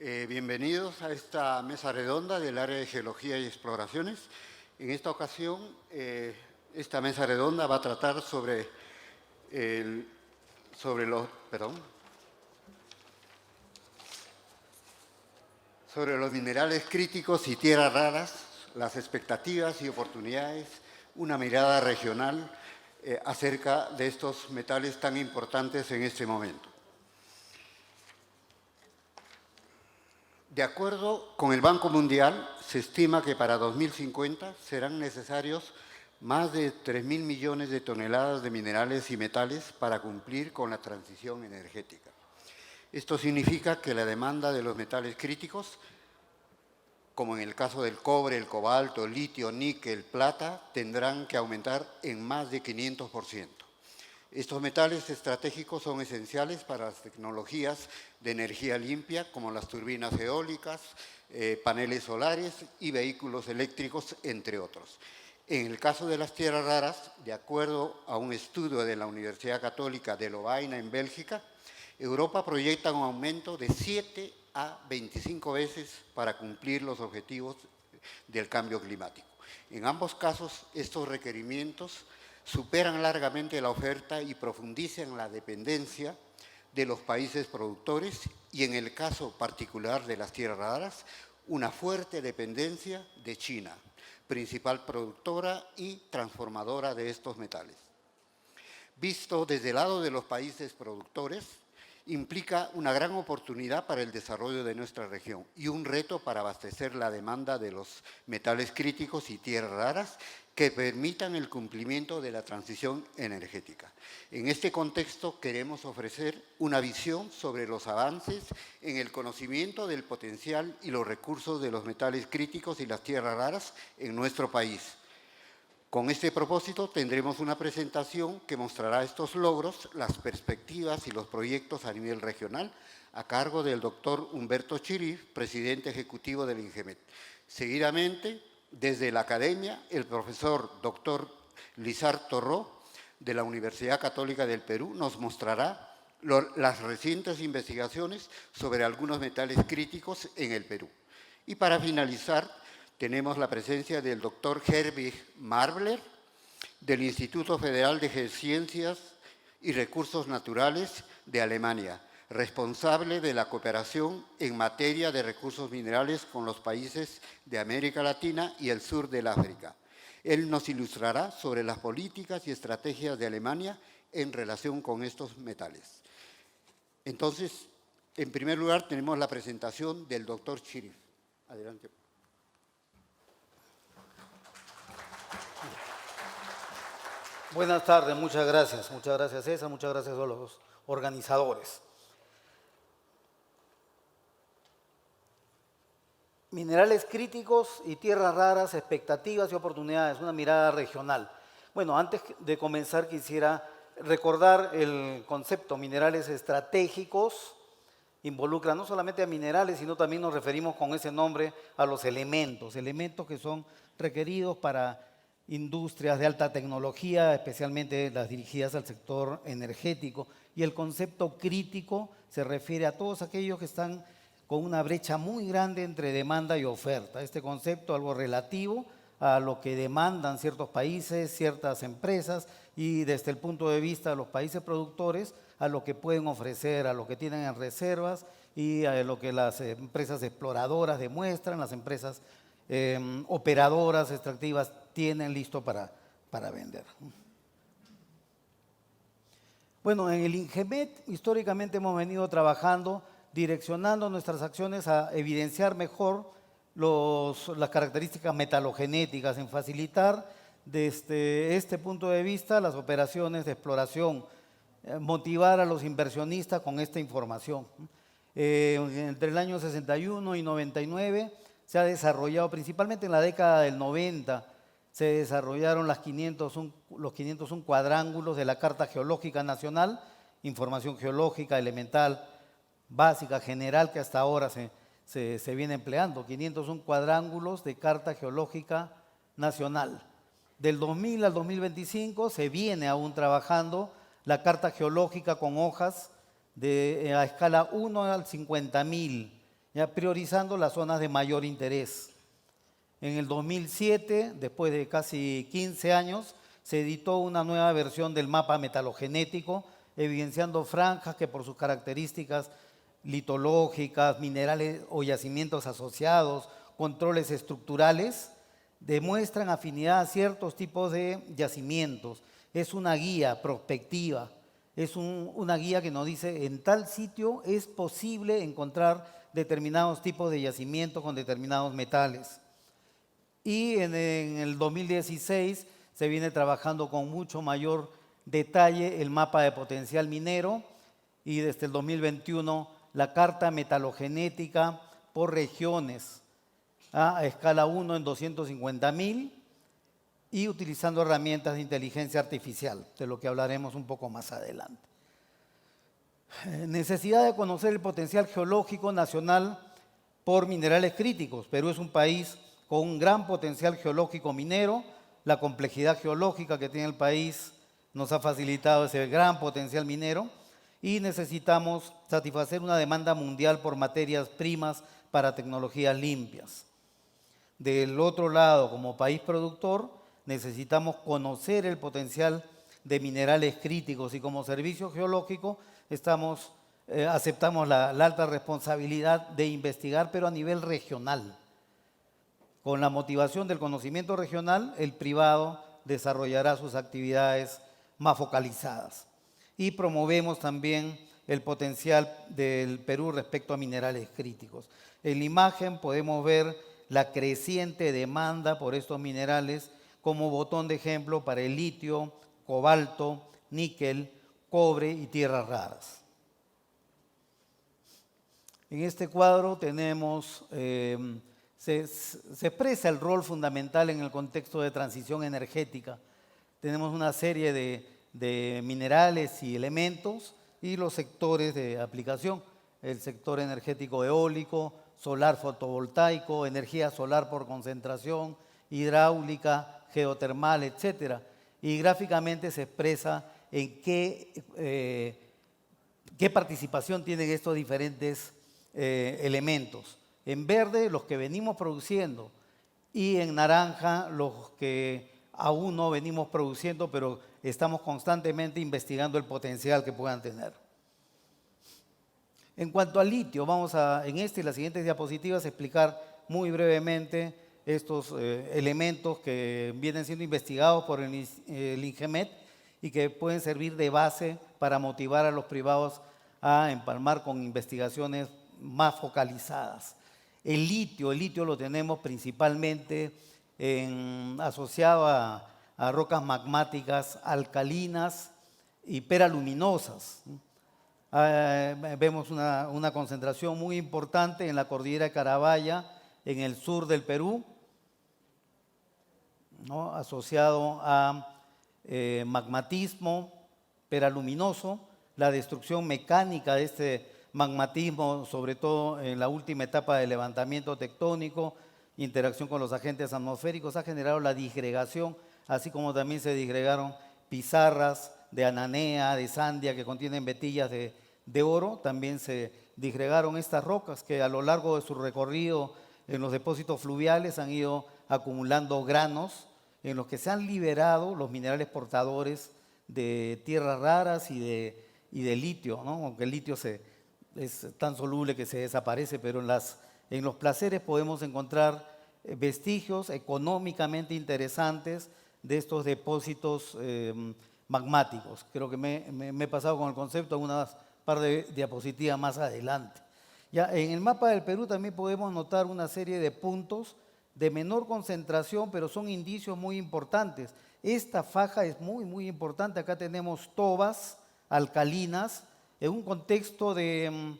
Bienvenidos a esta mesa redonda del área de Geología y Exploraciones. En esta ocasión, esta mesa redonda va a tratar sobre los minerales críticos y tierras raras, las expectativas y oportunidades, una mirada regional acerca de estos metales tan importantes en este momento. De acuerdo con el Banco Mundial, se estima que para 2050 serán necesarios más de 3.000 millones de toneladas de minerales y metales para cumplir con la transición energética. Esto significa que la demanda de los metales críticos, como en el caso del cobre, el cobalto, el litio, níquel, plata, tendrán que aumentar en más de 500%. Estos metales estratégicos son esenciales para las tecnologías de energía limpia, como las turbinas eólicas, paneles solares y vehículos eléctricos, entre otros. En el caso de las tierras raras, de acuerdo a un estudio de la Universidad Católica de Lovaina, en Bélgica, Europa proyecta un aumento de 7 a 25 veces para cumplir los objetivos del cambio climático. En ambos casos, estos requerimientos superan largamente la oferta y profundizan la dependencia de los países productores y, en el caso particular de las tierras raras, una fuerte dependencia de China, principal productora y transformadora de estos metales. Visto desde el lado de los países productores, implica una gran oportunidad para el desarrollo de nuestra región y un reto para abastecer la demanda de los metales críticos y tierras raras que permitan el cumplimiento de la transición energética. En este contexto queremos ofrecer una visión sobre los avances en el conocimiento del potencial y los recursos de los metales críticos y las tierras raras en nuestro país. Con este propósito tendremos una presentación que mostrará estos logros, las perspectivas y los proyectos a nivel regional a cargo del doctor Humberto Chirif, presidente ejecutivo del INGEMET. Seguidamente, desde la academia, el profesor doctor Lizar Torró, de la Universidad Católica del Perú, nos mostrará las recientes investigaciones sobre algunos metales críticos en el Perú. Y para finalizar, tenemos la presencia del doctor Herwig Marbler, del Instituto Federal de Geociencias y Recursos Naturales de Alemania, responsable de la cooperación en materia de recursos minerales con los países de América Latina y el sur del África. Él nos ilustrará sobre las políticas y estrategias de Alemania en relación con estos metales. Entonces, en primer lugar, tenemos la presentación del doctor Chirif. Adelante. Buenas tardes, muchas gracias César, muchas gracias a los organizadores. Minerales críticos y tierras raras, expectativas y oportunidades, una mirada regional. Bueno, antes de comenzar quisiera recordar el concepto minerales estratégicos. Involucra no solamente a minerales, sino también nos referimos con ese nombre a los elementos que son requeridos para industrias de alta tecnología, especialmente las dirigidas al sector energético. Y el concepto crítico se refiere a todos aquellos que están con una brecha muy grande entre demanda y oferta. Este concepto, algo relativo a lo que demandan ciertos países, ciertas empresas, y desde el punto de vista de los países productores, a lo que pueden ofrecer, a lo que tienen en reservas y a lo que las empresas exploradoras demuestran, las empresas operadoras extractivas tienen listo para vender. Bueno, en el INGEMET históricamente hemos venido trabajando, direccionando nuestras acciones a evidenciar mejor las características metalogenéticas, en facilitar desde este punto de vista las operaciones de exploración, motivar a los inversionistas con esta información. Entre el año 61 y 99 se ha desarrollado, principalmente en la década del 90, se desarrollaron los 501 cuadrángulos de la Carta Geológica Nacional, información geológica elemental, básica, general, que hasta ahora se viene empleando, 501 cuadrángulos de Carta Geológica Nacional. Del 2000 al 2025 se viene aún trabajando la Carta Geológica con hojas a escala 1 al 50.000 ya priorizando las zonas de mayor interés. En el 2007, después de casi 15 años, se editó una nueva versión del mapa metalogenético, evidenciando franjas que por sus características litológicas, minerales o yacimientos asociados, controles estructurales, demuestran afinidad a ciertos tipos de yacimientos. Es una guía prospectiva, es una guía que nos dice en tal sitio es posible encontrar determinados tipos de yacimientos con determinados metales. Y en el 2016 se viene trabajando con mucho mayor detalle el mapa de potencial minero y desde el 2021 la carta metalogenética por regiones a escala 1 en 250.000 y utilizando herramientas de inteligencia artificial, de lo que hablaremos un poco más adelante. Necesidad de conocer el potencial geológico nacional por minerales críticos. Perú es un país con un gran potencial geológico minero. La complejidad geológica que tiene el país nos ha facilitado ese gran potencial minero y necesitamos satisfacer una demanda mundial por materias primas para tecnologías limpias. Del otro lado, como país productor, necesitamos conocer el potencial de minerales críticos y como servicio geológico aceptamos la alta responsabilidad de investigar, pero a nivel regional. Con la motivación del conocimiento regional, el privado desarrollará sus actividades más focalizadas. Y promovemos también el potencial del Perú respecto a minerales críticos. En la imagen podemos ver la creciente demanda por estos minerales como botón de ejemplo para el litio, cobalto, níquel, cobre y tierras raras. En este cuadro tenemos... Se expresa el rol fundamental en el contexto de transición energética. Tenemos una serie de minerales y elementos y los sectores de aplicación. El sector energético eólico, solar fotovoltaico, energía solar por concentración, hidráulica, geotermal, etc. Y gráficamente se expresa en qué participación tienen estos diferentes elementos. En verde los que venimos produciendo y en naranja los que aún no venimos produciendo, pero estamos constantemente investigando el potencial que puedan tener. En cuanto al litio, vamos en esta y las siguientes diapositivas explicar muy brevemente estos elementos que vienen siendo investigados por el INGEMET y que pueden servir de base para motivar a los privados a empalmar con investigaciones más focalizadas. El litio lo tenemos principalmente asociado a rocas magmáticas alcalinas y peraluminosas. Vemos una concentración muy importante en la cordillera de Carabaya, en el sur del Perú, ¿no? Asociado a magmatismo peraluminoso, la destrucción mecánica de este magmatismo, sobre todo en la última etapa de levantamiento tectónico, interacción con los agentes atmosféricos, ha generado la disgregación, así como también se disgregaron pizarras de ananea, de sandia, que contienen vetillas de oro. También se disgregaron estas rocas que a lo largo de su recorrido en los depósitos fluviales han ido acumulando granos en los que se han liberado los minerales portadores de tierras raras y de litio, ¿no? Aunque el litio es tan soluble que se desaparece, pero en los placeres podemos encontrar vestigios económicamente interesantes de estos depósitos magmáticos. Creo que me he pasado con el concepto en unas par de diapositivas más adelante. Ya, en el mapa del Perú también podemos notar una serie de puntos de menor concentración, pero son indicios muy importantes. Esta faja es muy, muy importante. Acá tenemos tobas alcalinas, en un contexto de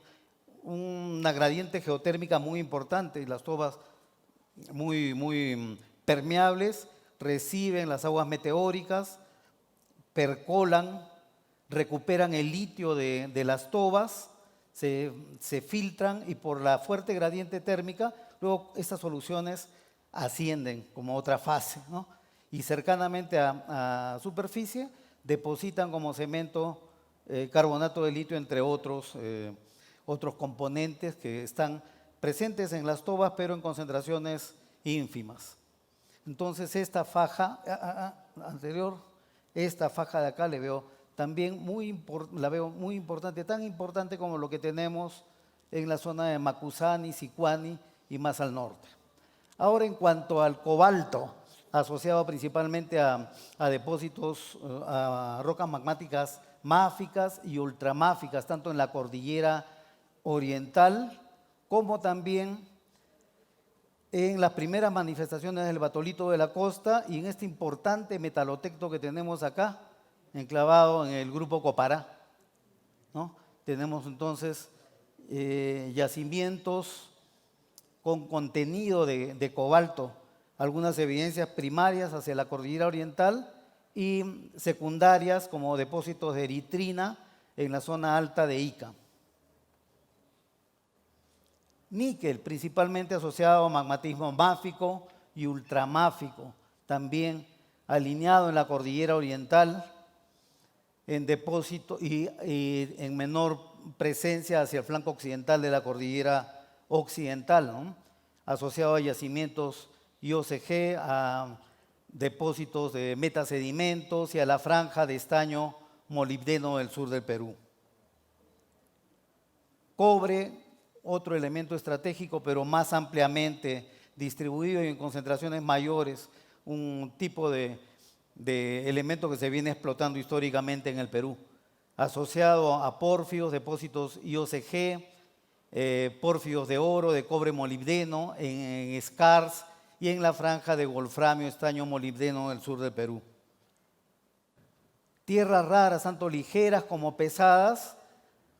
una gradiente geotérmica muy importante, y las tobas muy permeables, reciben las aguas meteóricas, percolan, recuperan el litio de las tobas, se filtran y por la fuerte gradiente térmica, luego estas soluciones ascienden como otra fase, ¿no? Y cercanamente a superficie depositan como cemento carbonato de litio, entre otros componentes que están presentes en las tobas, pero en concentraciones ínfimas. Entonces esta faja anterior, esta faja de acá la veo muy importante, tan importante como lo que tenemos en la zona de Macusani, Sicuani y más al norte. Ahora, en cuanto al cobalto, asociado principalmente a depósitos, a rocas magmáticas máficas y ultramáficas, tanto en la cordillera oriental como también en las primeras manifestaciones del batolito de la costa y en este importante metalotecto que tenemos acá, enclavado en el grupo Copará, ¿no? Tenemos entonces yacimientos con contenido de cobalto, algunas evidencias primarias hacia la cordillera oriental y secundarias como depósitos de eritrina en la zona alta de Ica. Níquel, principalmente asociado a magmatismo máfico y ultramáfico, también alineado en la cordillera oriental, en depósito y en menor presencia hacia el flanco occidental de la cordillera occidental, ¿no? Asociado a yacimientos IOCG, a depósitos de metasedimentos y a la franja de estaño molibdeno del sur del Perú. Cobre, otro elemento estratégico, pero más ampliamente distribuido y en concentraciones mayores, un tipo de elemento que se viene explotando históricamente en el Perú, asociado a pórfidos, depósitos IOCG, pórfidos de oro, de cobre molibdeno, en scars y en la franja de wolframio, estaño molibdeno del sur del Perú. Tierras raras, tanto ligeras como pesadas,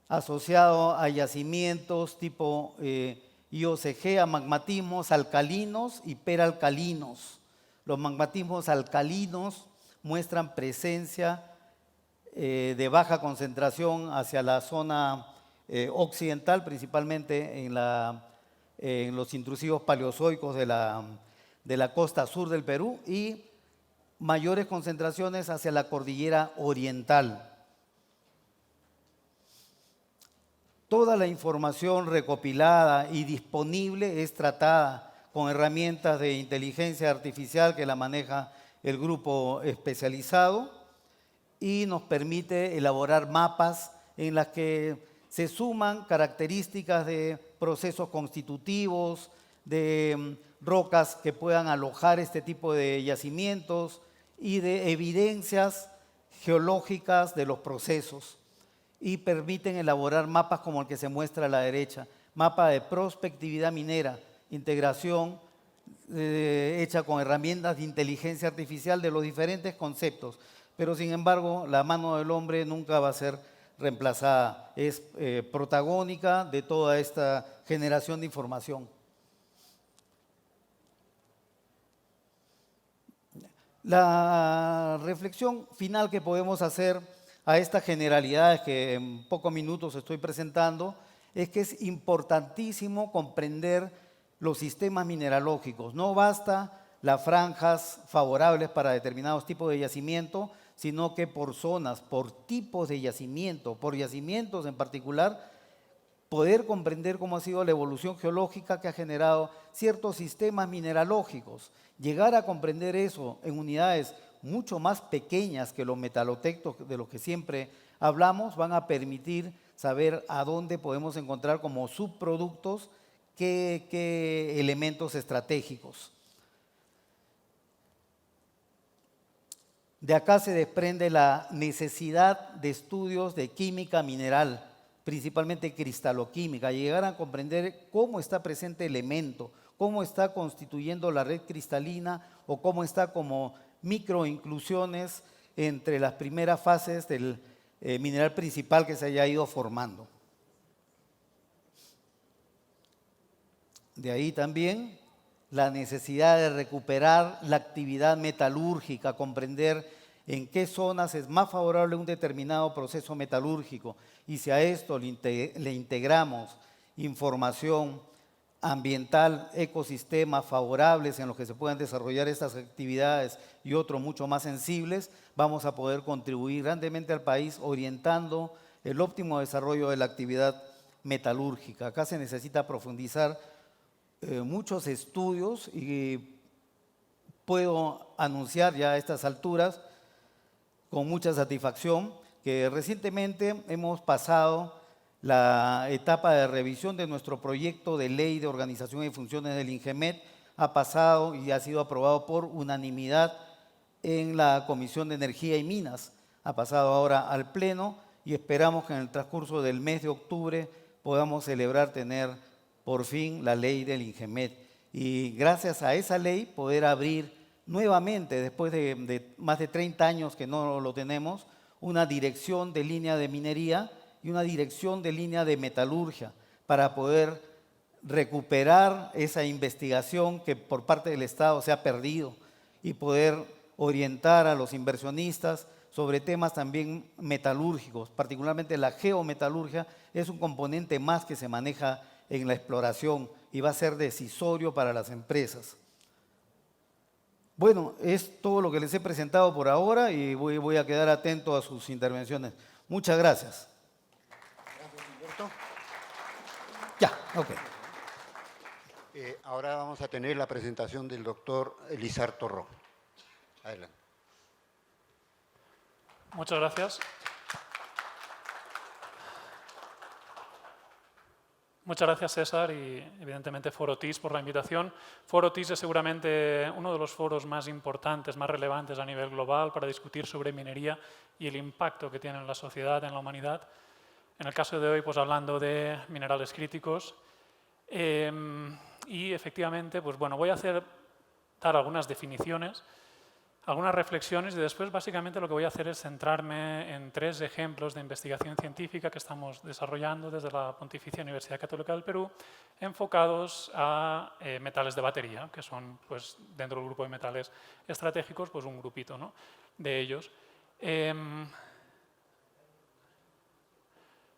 asociado a yacimientos tipo IOCG, a magmatismos alcalinos y peralcalinos. Los magmatismos alcalinos muestran presencia de baja concentración hacia la zona occidental, principalmente en los intrusivos paleozoicos de la costa sur del Perú y mayores concentraciones hacia la cordillera oriental. Toda la información recopilada y disponible es tratada con herramientas de inteligencia artificial que la maneja el grupo especializado y nos permite elaborar mapas en las que se suman características de procesos constitutivos, de rocas que puedan alojar este tipo de yacimientos y de evidencias geológicas de los procesos y permiten elaborar mapas como el que se muestra a la derecha, mapa de prospectividad minera, integración hecha con herramientas de inteligencia artificial de los diferentes conceptos, pero sin embargo la mano del hombre nunca va a ser reemplazada, es protagónica de toda esta generación de información. La reflexión final que podemos hacer a estas generalidades que en pocos minutos estoy presentando es que es importantísimo comprender los sistemas mineralógicos. No basta las franjas favorables para determinados tipos de yacimiento, sino que por zonas, por tipos de yacimiento, por yacimientos en particular, poder comprender cómo ha sido la evolución geológica que ha generado ciertos sistemas mineralógicos. Llegar a comprender eso en unidades mucho más pequeñas que los metalotectos de los que siempre hablamos, van a permitir saber a dónde podemos encontrar como subproductos qué elementos estratégicos. De acá se desprende la necesidad de estudios de química mineral, principalmente cristaloquímica, llegar a comprender cómo está presente el elemento, cómo está constituyendo la red cristalina o cómo está como microinclusiones entre las primeras fases del mineral principal que se haya ido formando. De ahí también la necesidad de recuperar la actividad metalúrgica, comprender en qué zonas es más favorable un determinado proceso metalúrgico y si a esto le integramos información ambiental, ecosistemas favorables en los que se puedan desarrollar estas actividades y otros mucho más sensibles, vamos a poder contribuir grandemente al país orientando el óptimo desarrollo de la actividad metalúrgica. Acá se necesita profundizar muchos estudios y puedo anunciar ya a estas alturas con mucha satisfacción que recientemente hemos pasado la etapa de revisión de nuestro proyecto de ley de organización y funciones del INGEMET. Ha pasado y ha sido aprobado por unanimidad en la Comisión de Energía y Minas. Ha pasado ahora al Pleno y esperamos que en el transcurso del mes de octubre podamos celebrar tener por fin la ley del INGEMET. Y gracias a esa ley poder abrir nuevamente, después de más de 30 años que no lo tenemos, una dirección de línea de minería y una dirección de línea de metalurgia para poder recuperar esa investigación que por parte del Estado se ha perdido y poder orientar a los inversionistas sobre temas también metalúrgicos, particularmente la geometalurgia es un componente más que se maneja en la exploración y va a ser decisorio para las empresas. Bueno, es todo lo que les he presentado por ahora y voy a quedar atento a sus intervenciones. Muchas gracias. Gracias, Humberto. Ya, ok. Ahora vamos a tener la presentación del doctor Elizar Torró. Adelante. Muchas gracias. Muchas gracias, César, y evidentemente Foro TIS por la invitación. Foro TIS es seguramente uno de los foros más importantes, más relevantes a nivel global para discutir sobre minería y el impacto que tiene en la sociedad, en la humanidad. En el caso de hoy, pues hablando de minerales críticos. Y efectivamente, pues bueno, voy a dar algunas definiciones, algunas reflexiones y después básicamente lo que voy a hacer es centrarme en 3 ejemplos de investigación científica que estamos desarrollando desde la Pontificia Universidad Católica del Perú, enfocados a metales de batería, que son, pues, dentro del grupo de metales estratégicos, pues un grupito, ¿no?, de ellos.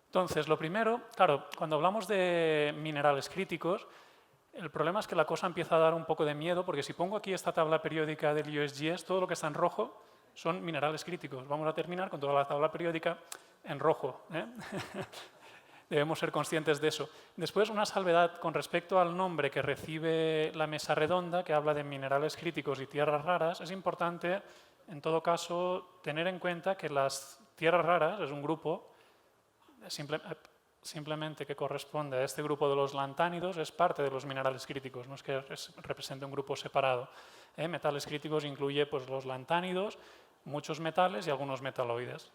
Entonces, lo primero, claro, cuando hablamos de minerales críticos, el problema es que la cosa empieza a dar un poco de miedo, porque si pongo aquí esta tabla periódica del USGS, todo lo que está en rojo son minerales críticos. Vamos a terminar con toda la tabla periódica en rojo, ¿eh? Debemos ser conscientes de eso. Después, una salvedad con respecto al nombre que recibe la mesa redonda, que habla de minerales críticos y tierras raras. Es importante, en todo caso, tener en cuenta que las tierras raras es un grupo simplemente que corresponde a este grupo de los lantánidos, es parte de los minerales críticos, no es que represente un grupo separado. Metales críticos incluye, pues, los lantánidos, muchos metales y algunos metaloides.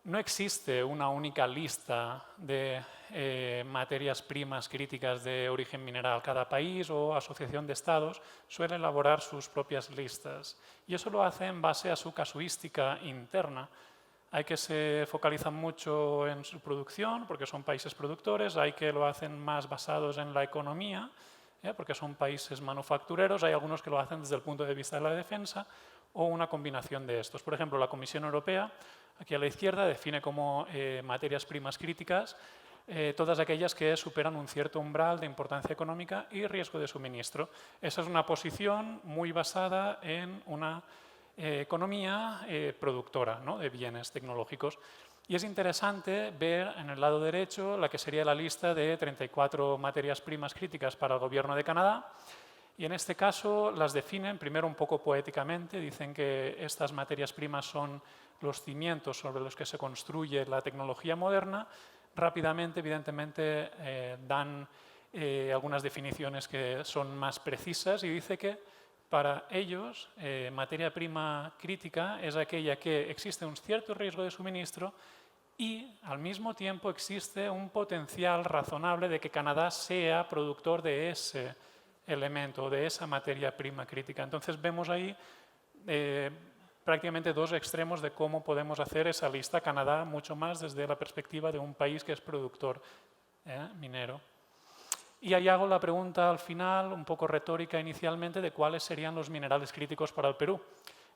No existe una única lista de materias primas críticas de origen mineral. Cada país o asociación de estados suele elaborar sus propias listas y eso lo hace en base a su casuística interna. Hay que se focalizan mucho en su producción, porque son países productores. Hay que lo hacen más basados en la economía, porque son países manufactureros. Hay algunos que lo hacen desde el punto de vista de la defensa o una combinación de estos. Por ejemplo, la Comisión Europea, aquí a la izquierda, define como materias primas críticas todas aquellas que superan un cierto umbral de importancia económica y riesgo de suministro. Esa es una posición muy basada en una economía productora, ¿no?, de bienes tecnológicos. Y es interesante ver en el lado derecho la que sería la lista de 34 materias primas críticas para el gobierno de Canadá. Y en este caso las definen primero un poco poéticamente, dicen que estas materias primas son los cimientos sobre los que se construye la tecnología moderna. Rápidamente, evidentemente, dan algunas definiciones que son más precisas y dice que para ellos, materia prima crítica es aquella que existe un cierto riesgo de suministro y, al mismo tiempo, existe un potencial razonable de que Canadá sea productor de ese elemento, de esa materia prima crítica. Entonces, vemos ahí prácticamente 2 extremos de cómo podemos hacer esa lista. Canadá, mucho más desde la perspectiva de un país que es productor minero. Y ahí hago la pregunta al final, un poco retórica inicialmente, de cuáles serían los minerales críticos para el Perú.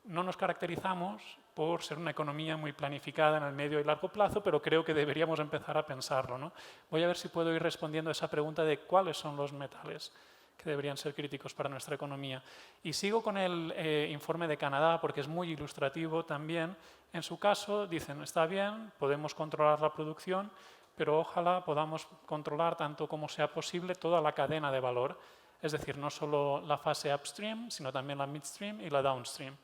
No nos caracterizamos por ser una economía muy planificada en el medio y largo plazo, pero creo que deberíamos empezar a pensarlo, ¿no? Voy a ver si puedo ir respondiendo a esa pregunta de cuáles son los metales que deberían ser críticos para nuestra economía. Y sigo con el informe de Canadá porque es muy ilustrativo también. En su caso dicen, está bien, podemos controlar la producción, pero ojalá podamos controlar tanto como sea posible toda la cadena de valor. Es decir, no solo la fase upstream, sino también la midstream y la downstream.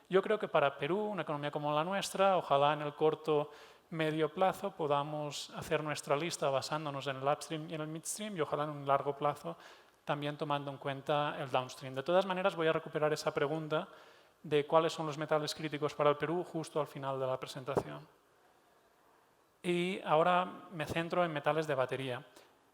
Yo creo que para Perú, una economía como la nuestra, ojalá en el corto medio plazo podamos hacer nuestra lista basándonos en el upstream y en el midstream y ojalá en un largo plazo también tomando en cuenta el downstream. De todas maneras, voy a recuperar esa pregunta de cuáles son los metales críticos para el Perú justo al final de la presentación. Y ahora me centro en metales de batería.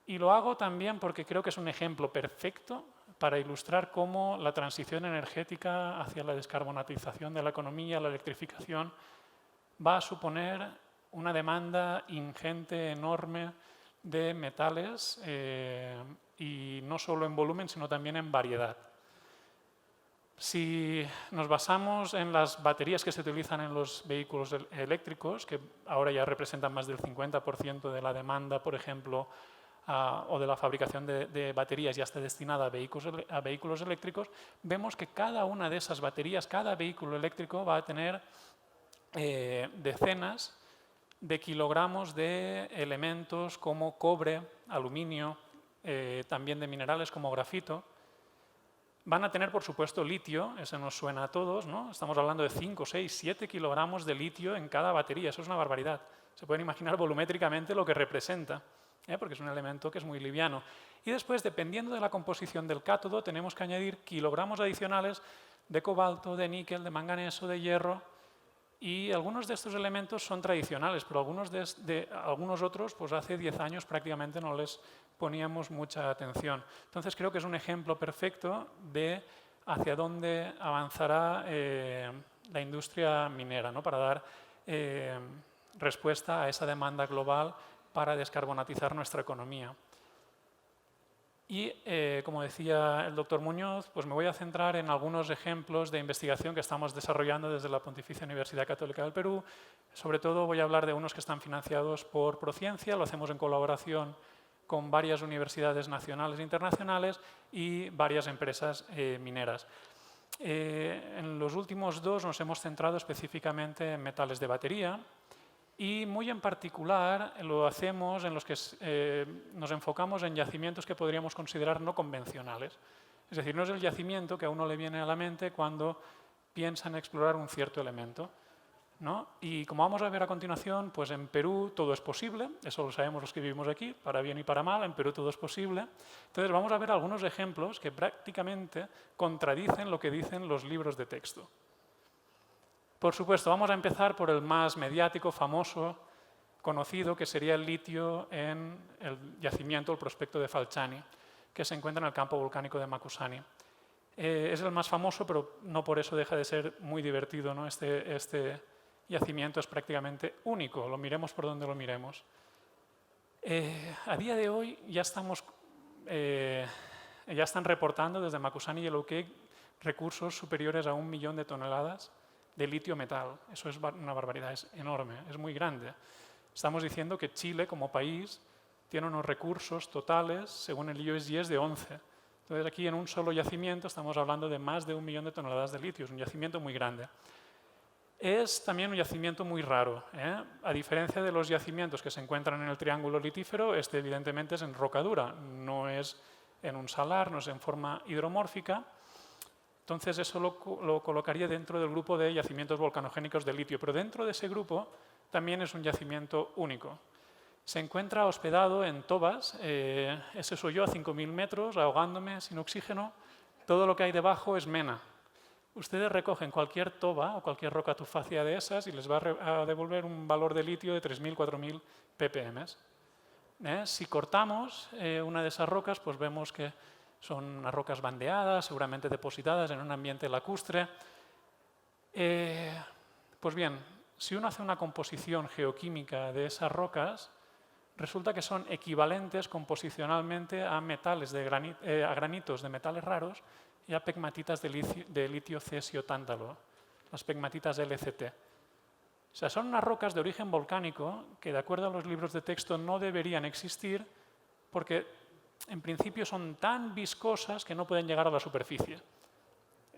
Y lo hago también porque creo que es un ejemplo perfecto para ilustrar cómo la transición energética hacia la descarbonatización de la economía, la electrificación, va a suponer una demanda ingente, enorme de metales, y no solo en volumen, sino también en variedad. Si nos basamos en las baterías que se utilizan en los vehículos eléctricos, que ahora ya representan más del 50% de la demanda, por ejemplo, o de la fabricación de baterías ya está destinada a vehículos eléctricos, vemos que cada una de esas baterías, cada vehículo eléctrico va a tener decenas de kilogramos de elementos como cobre, aluminio, también de minerales como grafito. Van a tener, por supuesto, litio, ese nos suena a todos, ¿no? Estamos hablando de 5, 6, 7 kilogramos de litio en cada batería, eso es una barbaridad. Se pueden imaginar volumétricamente lo que representa, porque es un elemento que es muy liviano. Y después, dependiendo de la composición del cátodo, tenemos que añadir kilogramos adicionales de cobalto, de níquel, de manganeso, de hierro. Y algunos de estos elementos son tradicionales, pero algunos otros, pues hace 10 años prácticamente no les poníamos mucha atención. Entonces creo que es un ejemplo perfecto de hacia dónde avanzará la industria minera, ¿no? Para dar respuesta a esa demanda global para descarbonatizar nuestra economía. Y, como decía el doctor Muñoz, pues me voy a centrar en algunos ejemplos de investigación que estamos desarrollando desde la Pontificia Universidad Católica del Perú. Sobre todo voy a hablar de unos que están financiados por Prociencia, lo hacemos en colaboración con varias universidades nacionales e internacionales y varias empresas mineras. En los últimos dos nos hemos centrado específicamente en metales de batería, y muy en particular lo hacemos en los que nos enfocamos en yacimientos que podríamos considerar no convencionales. Es decir, no es el yacimiento que a uno le viene a la mente cuando piensa en explorar un cierto elemento, ¿no? Y como vamos a ver a continuación, pues en Perú todo es posible, eso lo sabemos los que vivimos aquí, para bien y para mal, en Perú todo es posible. Entonces vamos a ver algunos ejemplos que prácticamente contradicen lo que dicen los libros de texto. Por supuesto, vamos a empezar por el más mediático, famoso, conocido, que sería el litio en el yacimiento, el prospecto de Falciani, que se encuentra en el campo volcánico de Macusani. Es el más famoso, pero no por eso deja de ser muy divertido, ¿no? Este yacimiento es prácticamente único, lo miremos por donde lo miremos. A día de hoy ya están reportando desde Macusani y el Yellowcake recursos superiores a 1 millón de toneladas de litio metal. Eso es una barbaridad, es enorme, es muy grande. Estamos diciendo que Chile, como país, tiene unos recursos totales, según el USGS, de 11. Entonces, aquí en un solo yacimiento estamos hablando de más de 1 millón de toneladas de litio. Es un yacimiento muy grande. Es también un yacimiento muy raro, ¿eh? A diferencia de los yacimientos que se encuentran en el triángulo litífero, este evidentemente es en roca dura, no es en un salar, no es en forma hidromórfica. Entonces eso lo colocaría dentro del grupo de yacimientos volcanogénicos de litio, pero dentro de ese grupo también es un yacimiento único. Se encuentra hospedado en tobas, ese soy yo a 5.000 metros, ahogándome sin oxígeno, todo lo que hay debajo es mena. Ustedes recogen cualquier toba o cualquier roca tufácea de esas y les va a devolver un valor de litio de 3.000, 4.000 ppm. Si cortamos una de esas rocas, pues vemos que son unas rocas bandeadas, seguramente depositadas en un ambiente lacustre. Pues bien, si uno hace una composición geoquímica de esas rocas, resulta que son equivalentes composicionalmente a metales a granitos de metales raros y a pegmatitas de litio cesio tántalo, las pegmatitas LCT. O sea, son unas rocas de origen volcánico que, de acuerdo a los libros de texto, no deberían existir porque en principio son tan viscosas que no pueden llegar a la superficie.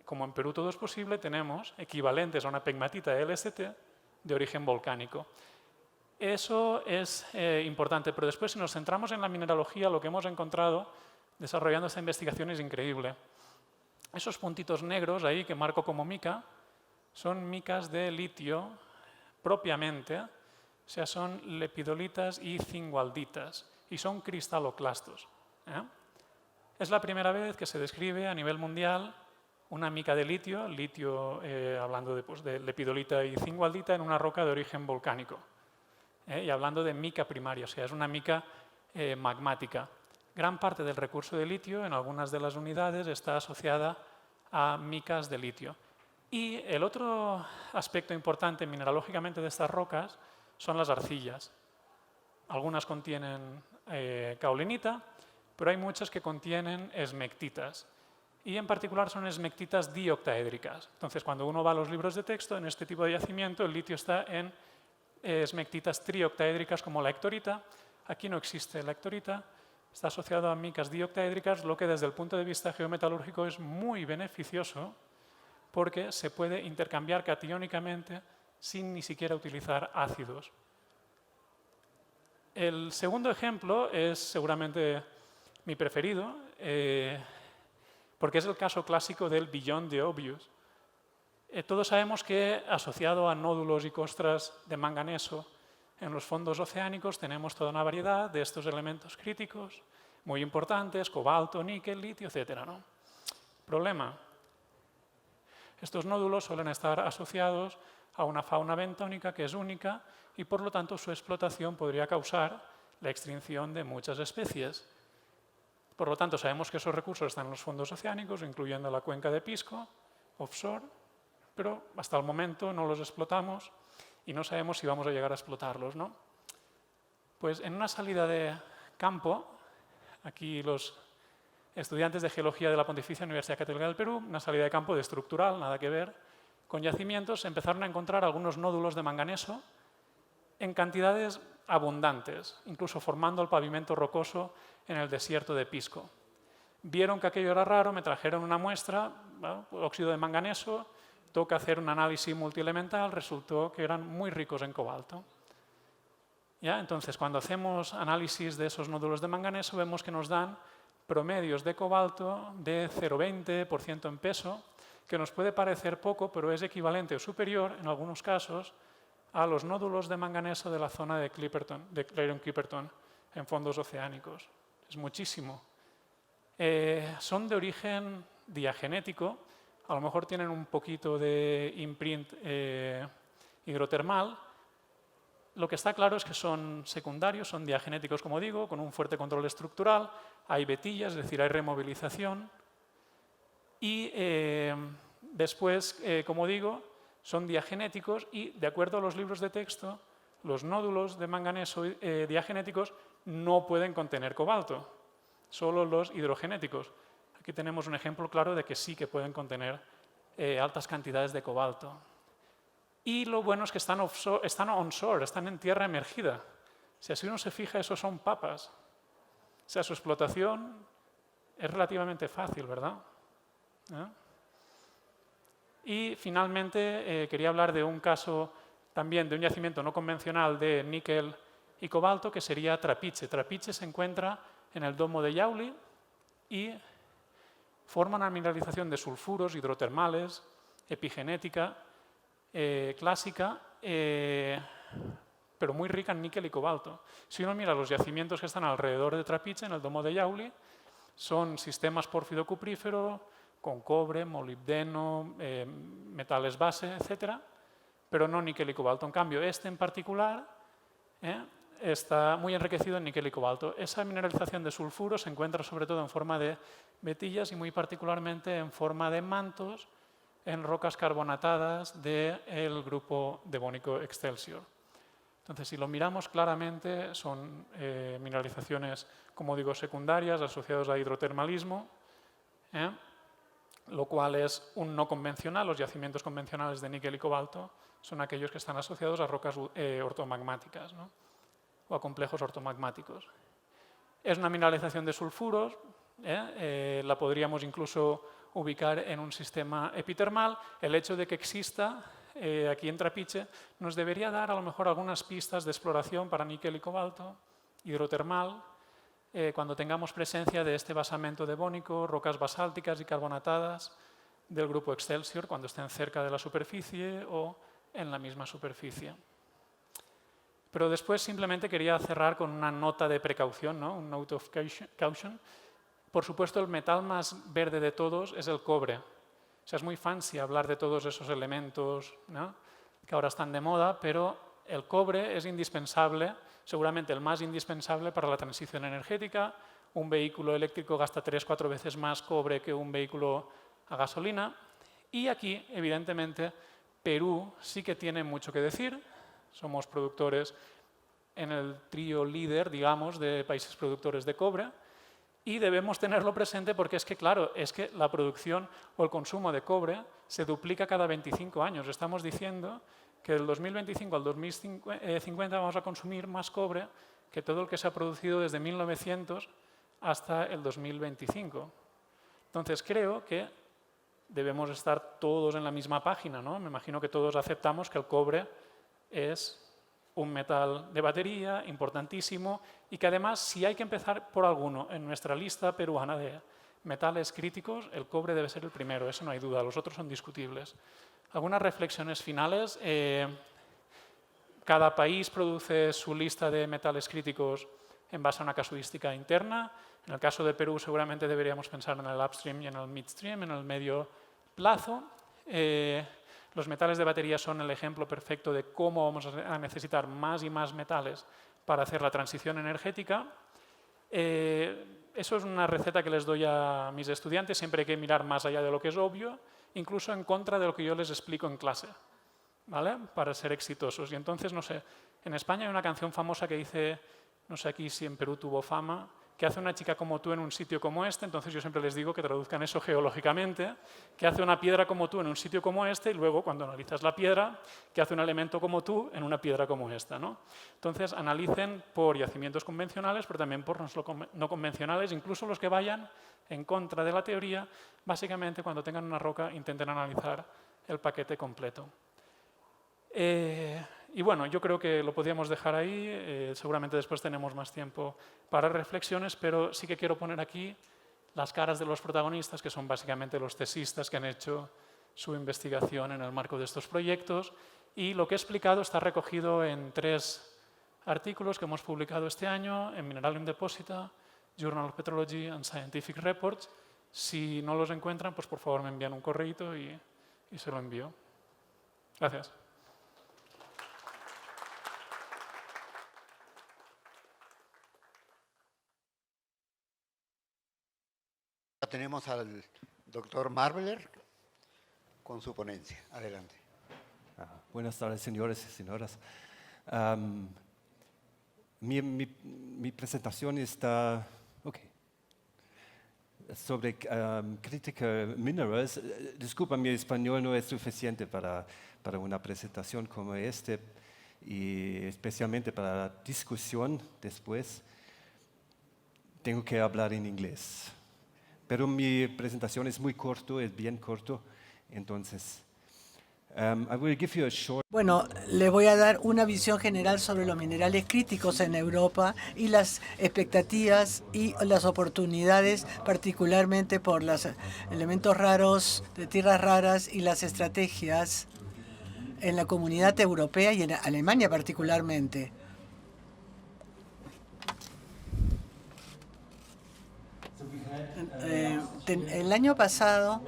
Como en Perú todo es posible, tenemos equivalentes a una pegmatita de LST de origen volcánico. Eso es importante, pero después si nos centramos en la mineralogía, lo que hemos encontrado desarrollando esta investigación es increíble. Esos puntitos negros ahí que marco como mica son micas de litio propiamente, o sea, son lepidolitas y zingualditas y son cristaloclastos. Es la primera vez que se describe a nivel mundial una mica de litio, hablando de lepidolita y zingualdita en una roca de origen volcánico. Y hablando de mica primaria, o sea, es una mica magmática. Gran parte del recurso de litio en algunas de las unidades está asociada a micas de litio. Y el otro aspecto importante mineralógicamente de estas rocas son las arcillas. Algunas contienen caolinita, pero hay muchas que contienen esmectitas. Y en particular son esmectitas dioctaédricas. Entonces, cuando uno va a los libros de texto, en este tipo de yacimiento, el litio está en esmectitas trioctaédricas como la hectorita. Aquí no existe la hectorita. Está asociado a micas dioctaédricas, lo que desde el punto de vista geometalúrgico es muy beneficioso porque se puede intercambiar catiónicamente sin ni siquiera utilizar ácidos. El segundo ejemplo es seguramente mi preferido, porque es el caso clásico del beyond the obvious. Todos sabemos que asociado a nódulos y costras de manganeso en los fondos oceánicos tenemos toda una variedad de estos elementos críticos muy importantes, cobalto, níquel, litio, etc. ¿no? Problema. Estos nódulos suelen estar asociados a una fauna bentónica que es única y por lo tanto su explotación podría causar la extinción de muchas especies. Por lo tanto, sabemos que esos recursos están en los fondos oceánicos, incluyendo la cuenca de Pisco, offshore, pero hasta el momento no los explotamos y no sabemos si vamos a llegar a explotarlos, ¿no? Pues en una salida de campo, aquí los estudiantes de Geología de la Pontificia Universidad Católica del Perú, una salida de campo de estructural, nada que ver, con yacimientos, empezaron a encontrar algunos nódulos de manganeso en cantidades abundantes, incluso formando el pavimento rocoso en el desierto de Pisco. Vieron que aquello era raro, me trajeron una muestra, ¿no? Óxido de manganeso, toca hacer un análisis multielemental, resultó que eran muy ricos en cobalto. ¿Ya? Entonces, cuando hacemos análisis de esos nódulos de manganeso, vemos que nos dan promedios de cobalto de 0,20% en peso, que nos puede parecer poco, pero es equivalente o superior, en algunos casos, a los nódulos de manganeso de la zona de Clarion-Clipperton, en fondos oceánicos. Es muchísimo. Son de origen diagenético, a lo mejor tienen un poquito de imprint hidrotermal. Lo que está claro es que son secundarios, son diagenéticos, como digo, con un fuerte control estructural, hay vetillas, es decir, hay removilización. Y después, como digo, son diagenéticos y, de acuerdo a los libros de texto, los nódulos de manganeso diagenéticos no pueden contener cobalto, solo los hidrogenéticos. Aquí tenemos un ejemplo claro de que sí que pueden contener altas cantidades de cobalto. Y lo bueno es que están onshore, están en tierra emergida. Si así uno se fija, esos son papas. O sea, su explotación es relativamente fácil, ¿verdad? Y finalmente quería hablar de un caso también de un yacimiento no convencional de níquel y cobalto, que sería Trapiche. Trapiche se encuentra en el domo de Yauli y forma una mineralización de sulfuros hidrotermales, epigenética, clásica, pero muy rica en níquel y cobalto. Si uno mira los yacimientos que están alrededor de Trapiche, en el domo de Yauli, son sistemas pórfido-cuprífero, con cobre, molibdeno, metales base, etc., pero no níquel y cobalto. En cambio, este en particular está muy enriquecido en níquel y cobalto. Esa mineralización de sulfuro se encuentra sobre todo en forma de vetillas y muy particularmente en forma de mantos en rocas carbonatadas del grupo devónico Excelsior. Entonces, si lo miramos claramente, son mineralizaciones, como digo, secundarias, asociadas a hidrotermalismo, lo cual es un no convencional. Los yacimientos convencionales de níquel y cobalto son aquellos que están asociados a rocas ortomagmáticas, ¿no? O a complejos ortomagmáticos. Es una mineralización de sulfuros, la podríamos incluso ubicar en un sistema epitermal. El hecho de que exista aquí en Trapiche nos debería dar a lo mejor algunas pistas de exploración para níquel y cobalto, hidrotermal, cuando tengamos presencia de este basamento devónico, rocas basálticas y carbonatadas del grupo Excelsior cuando estén cerca de la superficie o en la misma superficie. Pero después simplemente quería cerrar con una nota de precaución, ¿no? Un note of caution. Por supuesto, el metal más verde de todos es el cobre. O sea, es muy fancy hablar de todos esos elementos, ¿no?, que ahora están de moda, pero el cobre es indispensable, seguramente el más indispensable para la transición energética. Un vehículo eléctrico gasta 3-4 veces más cobre que un vehículo a gasolina. Y aquí, evidentemente, Perú sí que tiene mucho que decir. Somos productores en el trío líder, digamos, de países productores de cobre. Y debemos tenerlo presente porque es que, claro, es que la producción o el consumo de cobre se duplica cada 25 años. Estamos diciendo que del 2025 al 2050 vamos a consumir más cobre que todo el que se ha producido desde 1900 hasta el 2025. Entonces, creo que debemos estar todos en la misma página, ¿no? Me imagino que todos aceptamos que el cobre es un metal de batería importantísimo y que además, si hay que empezar por alguno en nuestra lista peruana de metales críticos, el cobre debe ser el primero, eso no hay duda, los otros son discutibles. Algunas reflexiones finales. Cada país produce su lista de metales críticos en base a una casuística interna. En el caso de Perú, seguramente deberíamos pensar en el upstream y en el midstream, en el medio plazo. Los metales de batería son el ejemplo perfecto de cómo vamos a necesitar más y más metales para hacer la transición energética. Eso es una receta que les doy a mis estudiantes. Siempre hay que mirar más allá de lo que es obvio, incluso en contra de lo que yo les explico en clase, ¿vale?, para ser exitosos. Y entonces, no sé, en España hay una canción famosa que dice, no sé aquí si en Perú tuvo fama, ¿qué hace una chica como tú en un sitio como este? Entonces yo siempre les digo que traduzcan eso geológicamente. ¿Qué hace una piedra como tú en un sitio como este? Y luego, cuando analizas la piedra, ¿qué hace un elemento como tú en una piedra como esta, ¿no? Entonces, analicen por yacimientos convencionales, pero también por no convencionales, incluso los que vayan en contra de la teoría. Básicamente, cuando tengan una roca, intenten analizar el paquete completo. Y bueno, yo creo que lo podríamos dejar ahí. Seguramente después tenemos más tiempo para reflexiones, pero sí que quiero poner aquí las caras de los protagonistas, que son básicamente los tesistas que han hecho su investigación en el marco de estos proyectos. Y lo que he explicado está recogido en 3 artículos que hemos publicado este año en Mineralium Deposita, Journal of Petrology and Scientific Reports. Si no los encuentran, pues por favor me envían un correíto y se lo envío. Gracias. Tenemos al doctor Marbler con su ponencia. Adelante. Buenas tardes, señores y señoras. Mi presentación está sobre Critical Minerals. Disculpa, mi español no es suficiente para una presentación como esta y especialmente para la discusión después. Tengo que hablar en inglés. Pero mi presentación es muy corto, es bien corto, entonces I will give you a short. Bueno, le voy a dar una visión general sobre los minerales críticos en Europa y las expectativas y las oportunidades, particularmente por los elementos raros, de tierras raras y las estrategias en la comunidad europea y en Alemania particularmente. El año pasado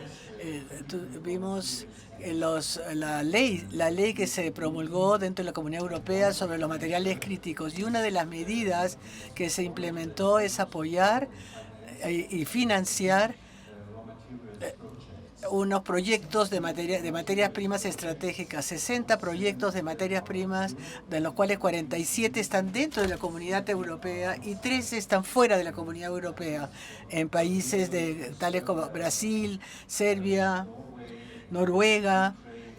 tuvimos la ley que se promulgó dentro de la Comunidad Europea sobre los materiales críticos, y una de las medidas que se implementó es apoyar y financiar unos proyectos de materias primas estratégicas, 60 proyectos de materias primas, de los cuales 47 están dentro de la Comunidad Europea y 13 están fuera de la Comunidad Europea, en países tales como Brasil, Serbia, Noruega,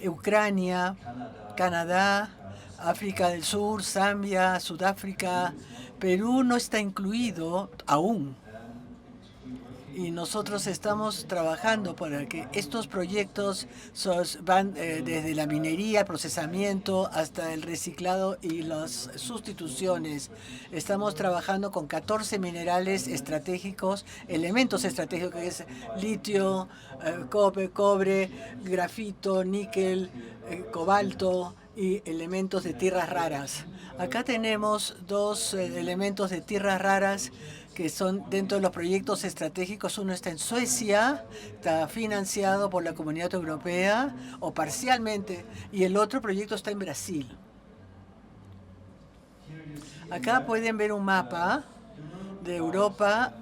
Ucrania, Canadá, África del Sur, Zambia, Sudáfrica. Perú no está incluido aún. Y nosotros estamos trabajando para que estos proyectos van desde la minería, procesamiento, hasta el reciclado y las sustituciones. Estamos trabajando con 14 minerales estratégicos, elementos estratégicos, que es litio, cobre, grafito, níquel, cobalto y elementos de tierras raras. Acá tenemos dos elementos de tierras raras que son dentro de los proyectos estratégicos. Uno está en Suecia, está financiado por la Comunidad Europea o parcialmente, y el otro proyecto está en Brasil. Acá pueden ver un mapa de Europa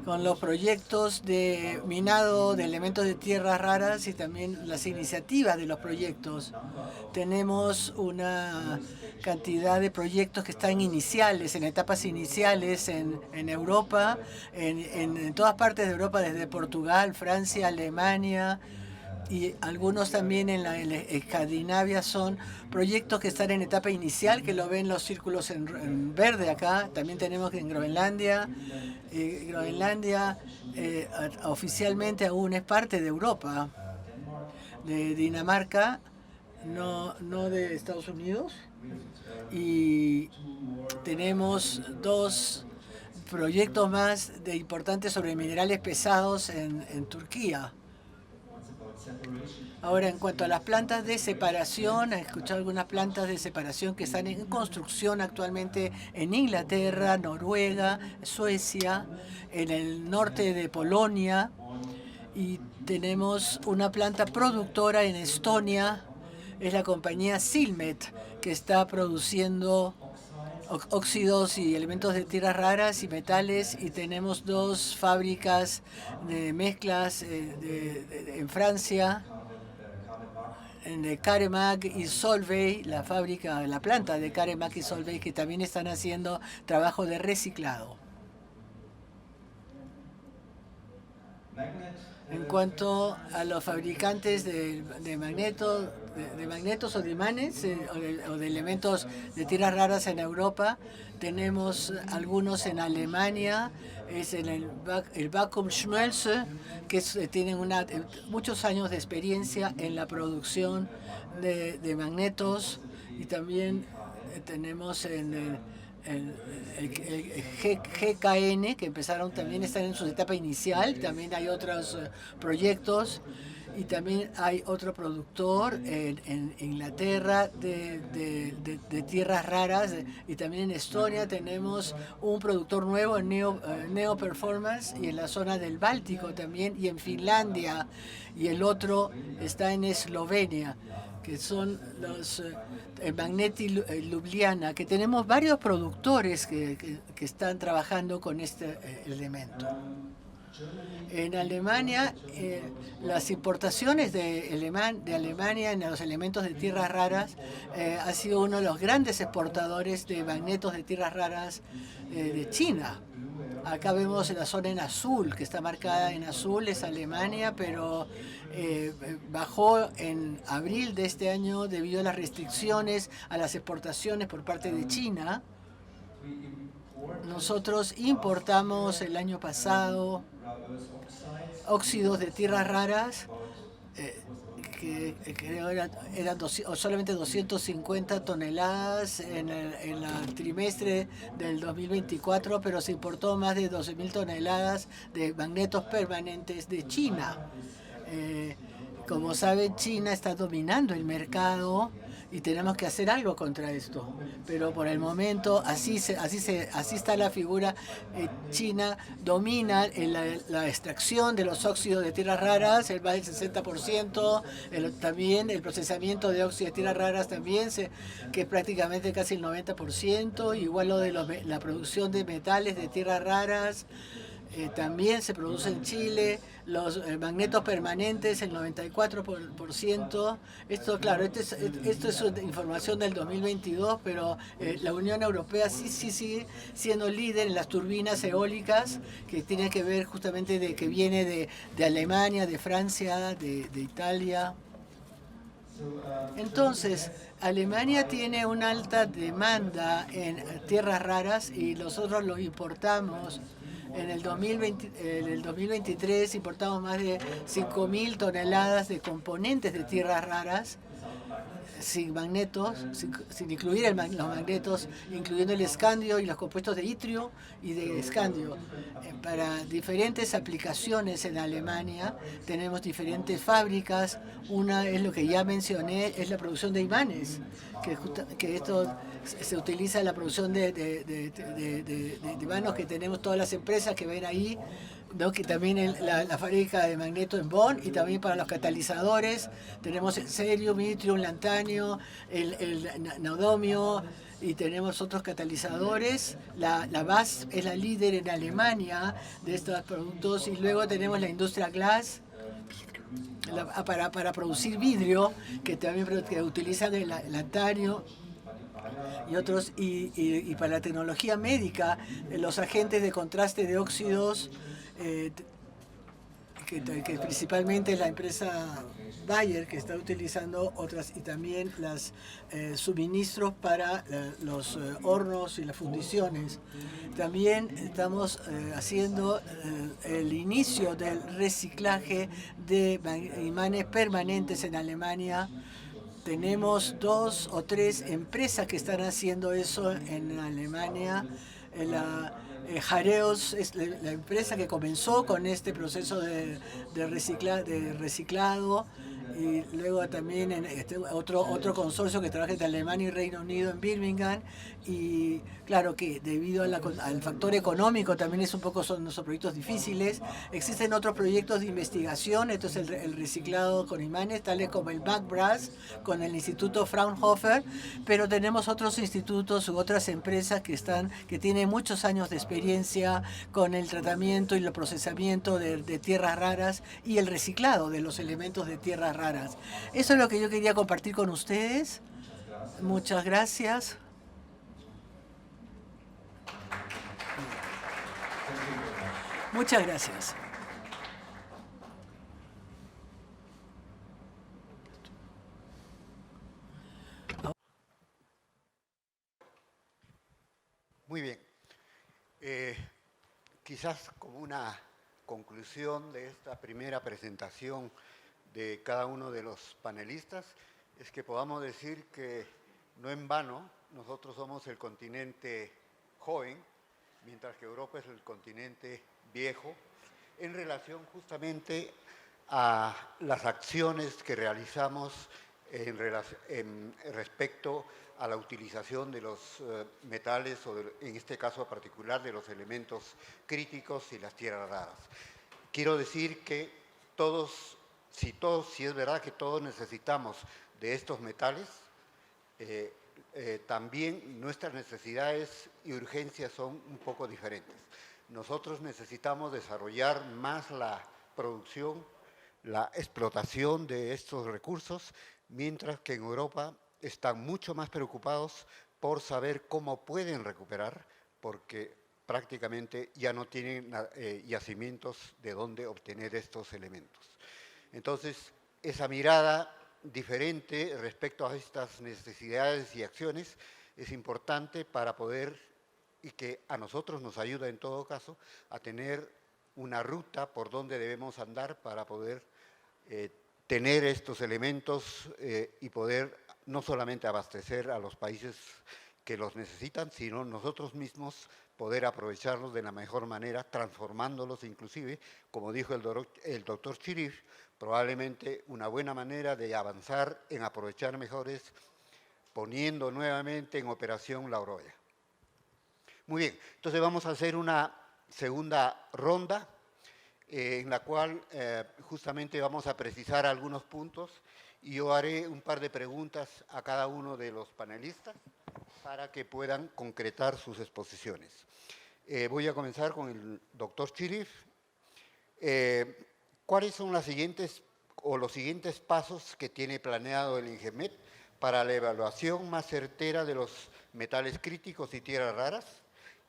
con los proyectos de minado de elementos de tierras raras y también las iniciativas de los proyectos. Tenemos una cantidad de proyectos que están iniciales, en etapas iniciales en Europa, en todas partes de Europa, desde Portugal, Francia, Alemania, y algunos también en la Escandinavia. Son proyectos que están en etapa inicial, que lo ven los círculos en verde acá. También tenemos que en Groenlandia. Groenlandia oficialmente aún es parte de Europa, de Dinamarca, no de Estados Unidos. Y tenemos dos proyectos más importantes sobre minerales pesados en Turquía. Ahora, en cuanto a las plantas de separación, he escuchado algunas plantas de separación que están en construcción actualmente en Inglaterra, Noruega, Suecia, en el norte de Polonia, y tenemos una planta productora en Estonia, es la compañía Silmet, que está produciendo óxidos y elementos de tierras raras y metales, y tenemos dos fábricas de mezclas en Francia, de Caremac y Solvay, la planta de Caremac y Solvay, que también están haciendo trabajo de reciclado. En cuanto a los fabricantes de magnetos o de imanes o de elementos de tierras raras en Europa, tenemos algunos en Alemania, es en el Vacuum Schmelze, que tienen muchos años de experiencia en la producción de magnetos, y también tenemos en el GKN, que empezaron, también están en su etapa inicial. También hay otros proyectos, y también hay otro productor en Inglaterra de tierras raras, y también en Estonia tenemos un productor nuevo en Neo Performance, y en la zona del Báltico también, y en Finlandia, y el otro está en Eslovenia, que son los Magneti Ljubljana, que tenemos varios productores que están trabajando con este elemento. En Alemania, las importaciones de Alemania en los elementos de tierras raras ha sido uno de los grandes exportadores de magnetos de tierras raras de China. Acá vemos la zona en azul, que está marcada en azul, es Alemania, pero bajó en abril de este año debido a las restricciones a las exportaciones por parte de China. Nosotros importamos el año pasado óxidos de tierras raras, que creo eran solamente 250 toneladas en el trimestre del 2024, pero se importó más de 12.000 toneladas de magnetos permanentes de China. Como saben, China está dominando el mercado y tenemos que hacer algo contra esto. Pero por el momento así está la figura. China domina la extracción de los óxidos de tierras raras, el más del 60%, también el procesamiento de óxidos de tierras raras también, que es prácticamente casi el 90%, igual lo de la producción de metales de tierras raras. También se produce en Chile, los magnetos permanentes, el 94%. Esto, claro, esto es información del 2022, pero la Unión Europea sí sigue siendo líder en las turbinas eólicas, que tiene que ver justamente que viene de Alemania, de Francia, de Italia. Entonces, Alemania tiene una alta demanda en tierras raras y nosotros lo importamos. En el 2023 importamos más de 5.000 toneladas de componentes de tierras raras, sin magnetos, sin incluir los magnetos, incluyendo el escandio y los compuestos de itrio y de escandio. Para diferentes aplicaciones en Alemania tenemos diferentes fábricas. Una es lo que ya mencioné, es la producción de imanes, que esto se utiliza en la producción de imanes que tenemos todas las empresas que ven ahí, ¿no? Que también en la fábrica de magneto en Bonn, y también para los catalizadores tenemos el cerium, yttrium, lantanio, el neodomio, y tenemos otros catalizadores. La BASF es la líder en Alemania de estos productos, y luego tenemos la industria glass para producir vidrio, que también que utilizan el lantanio y otros, y para la tecnología médica, los agentes de contraste de óxidos, que principalmente la empresa Bayer, que está utilizando otras, y también los suministros para los hornos y las fundiciones. También estamos haciendo el inicio del reciclaje de imanes permanentes en Alemania. Tenemos 2 o 3 empresas que están haciendo eso en Alemania. Jareos es la empresa que comenzó con este proceso de reciclado, y luego también en otro consorcio que trabaja entre Alemania y Reino Unido en Birmingham. Y claro que debido al factor económico también son nuestros proyectos difíciles. Existen otros proyectos de investigación, esto es el reciclado con imanes, tales como el MacBrass con el Instituto Fraunhofer, pero tenemos otros institutos u otras empresas que tienen muchos años de experiencia con el tratamiento y el procesamiento de tierras raras y el reciclado de los elementos de tierras raras. Eso es lo que yo quería compartir con ustedes. Muchas gracias. Muchas gracias. Muy bien. Quizás como una conclusión de esta primera presentación de cada uno de los panelistas, es que podamos decir que no en vano nosotros somos el continente joven, mientras que Europa es el continente viejo, en relación justamente a las acciones que realizamos respecto a la utilización de los metales, o en este caso particular de los elementos críticos y las tierras raras. Quiero decir que si es verdad que todos necesitamos de estos metales, también nuestras necesidades y urgencias son un poco diferentes. Nosotros necesitamos desarrollar más la producción, la explotación de estos recursos, mientras que en Europa están mucho más preocupados por saber cómo pueden recuperar, porque prácticamente ya no tienen yacimientos de dónde obtener estos elementos. Entonces, esa mirada diferente respecto a estas necesidades y acciones es importante para poder, y que a nosotros nos ayuda en todo caso, a tener una ruta por donde debemos andar para poder tener estos elementos y poder no solamente abastecer a los países que los necesitan, sino nosotros mismos poder aprovecharlos de la mejor manera, transformándolos inclusive, como dijo el doctor Chirif, probablemente una buena manera de avanzar en aprovechar mejor es poniendo nuevamente en operación la Oroya. Muy bien, entonces vamos a hacer una segunda ronda en la cual justamente vamos a precisar algunos puntos, y yo haré un par de preguntas a cada uno de los panelistas para que puedan concretar sus exposiciones. Voy a comenzar con el doctor Chirif. ¿Cuáles son los siguientes pasos que tiene planeado el INGEMET para la evaluación más certera de los metales críticos y tierras raras?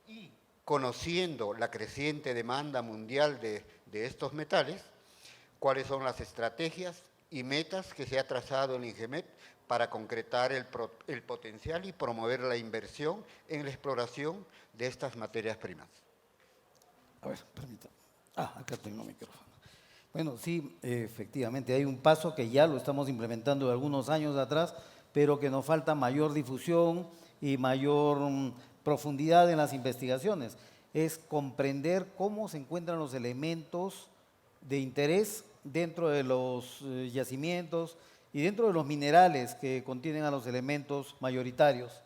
Y conociendo la creciente demanda mundial de estos metales, ¿cuáles son las estrategias y metas que se ha trazado el INGEMET para concretar el potencial y promover la inversión en la exploración de estas materias primas? A ver, permítame. Acá tengo el micrófono. Bueno, sí, efectivamente, hay un paso que ya lo estamos implementando de algunos años atrás, pero que nos falta mayor difusión y mayor profundidad en las investigaciones. Es comprender cómo se encuentran los elementos de interés dentro de los yacimientos y dentro de los minerales que contienen a los elementos mayoritarios.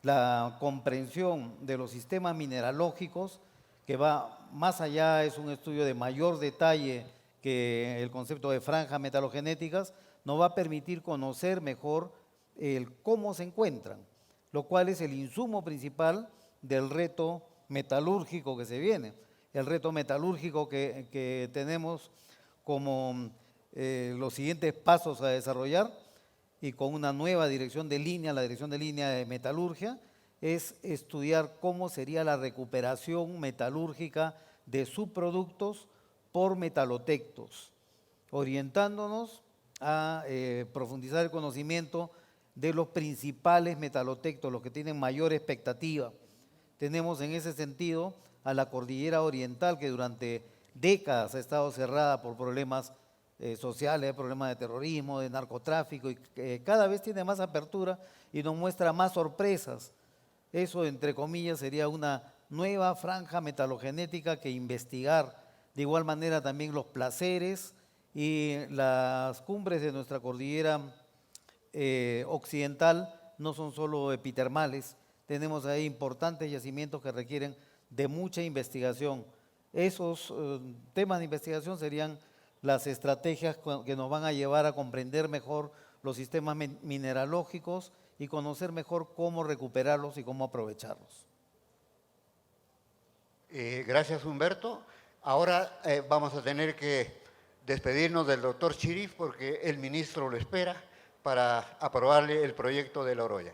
La comprensión de los sistemas mineralógicos, que va más allá, es un estudio de mayor detalle que el concepto de franjas metalogenéticas, nos va a permitir conocer mejor el cómo se encuentran, lo cual es el insumo principal del reto metalúrgico que se viene. El reto metalúrgico que tenemos como los siguientes pasos a desarrollar y con una nueva dirección de línea, la dirección de línea de metalurgia, es estudiar cómo sería la recuperación metalúrgica de subproductos por metalotectos, orientándonos a profundizar el conocimiento de los principales metalotectos, los que tienen mayor expectativa. Tenemos en ese sentido a la cordillera oriental, que durante décadas ha estado cerrada por problemas sociales, problemas de terrorismo, de narcotráfico, y cada vez tiene más apertura y nos muestra más sorpresas. Eso, entre comillas, sería una nueva franja metalogenética que investigar. De igual manera también los placeres y las cumbres de nuestra cordillera occidental no son solo epitermales, tenemos ahí importantes yacimientos que requieren de mucha investigación. Esos temas de investigación serían las estrategias que nos van a llevar a comprender mejor los sistemas mineralógicos y conocer mejor cómo recuperarlos y cómo aprovecharlos. Gracias, Humberto. Ahora vamos a tener que despedirnos del doctor Chirif porque el ministro lo espera para aprobarle el proyecto de la Oroya.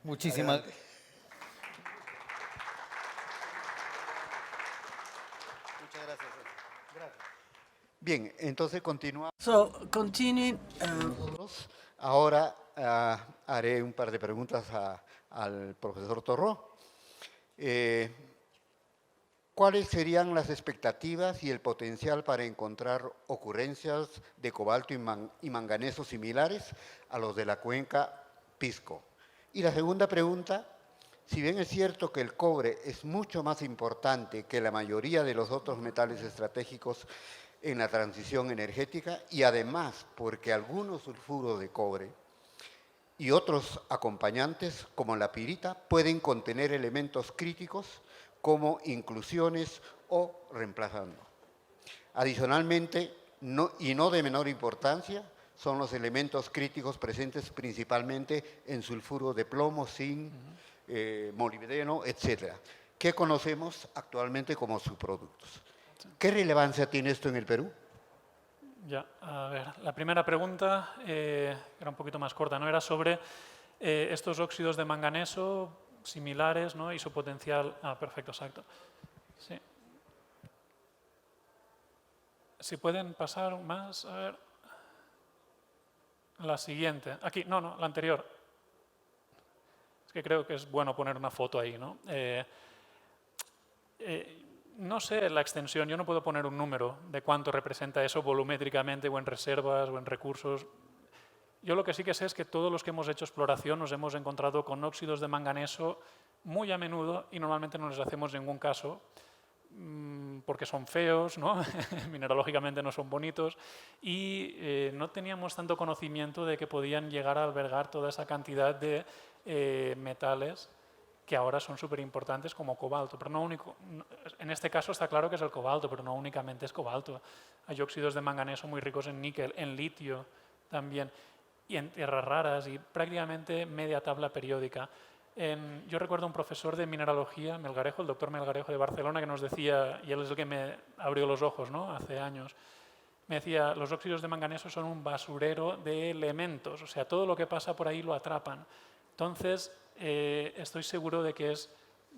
Muchísimas gracias. Muchas gracias. Gracias. Bien, entonces continuamos. So, continuing, Ahora haré un par de preguntas al profesor Torró. ¿Cuáles serían las expectativas y el potencial para encontrar ocurrencias de cobalto y manganeso similares a los de la cuenca Pisco? Y la segunda pregunta, si bien es cierto que el cobre es mucho más importante que la mayoría de los otros metales estratégicos en la transición energética, y además porque algunos sulfuros de cobre y otros acompañantes, como la pirita, pueden contener elementos críticos como inclusiones o reemplazando. Adicionalmente, y no de menor importancia, son los elementos críticos presentes principalmente en sulfuro de plomo, zinc, molibdeno, etc., que conocemos actualmente como subproductos. ¿Qué relevancia tiene esto en el Perú? Ya, a ver, la primera pregunta era un poquito más corta, ¿no? Era sobre estos óxidos de manganeso similares, ¿no? Y su potencial. Perfecto, exacto. Sí. Si pueden pasar más, a ver. La siguiente. Aquí, no, la anterior. Es que creo que es bueno poner una foto ahí, ¿no? No sé la extensión, yo no puedo poner un número de cuánto representa eso volumétricamente o en reservas o en recursos. Yo lo que sí que sé es que todos los que hemos hecho exploración nos hemos encontrado con óxidos de manganeso muy a menudo y normalmente no les hacemos ningún caso porque son feos, ¿no? Mineralógicamente no son bonitos y no teníamos tanto conocimiento de que podían llegar a albergar toda esa cantidad de metales que ahora son súper importantes como cobalto, pero no único. En este caso está claro que es el cobalto, pero no únicamente es cobalto. Hay óxidos de manganeso muy ricos en níquel, en litio también, y en tierras raras y prácticamente media tabla periódica. Yo recuerdo un profesor de mineralogía, Melgarejo, el doctor Melgarejo de Barcelona, que nos decía, y él es el que me abrió los ojos, ¿no? Hace años, me decía, los óxidos de manganeso son un basurero de elementos, o sea, todo lo que pasa por ahí lo atrapan. Entonces, estoy seguro de que es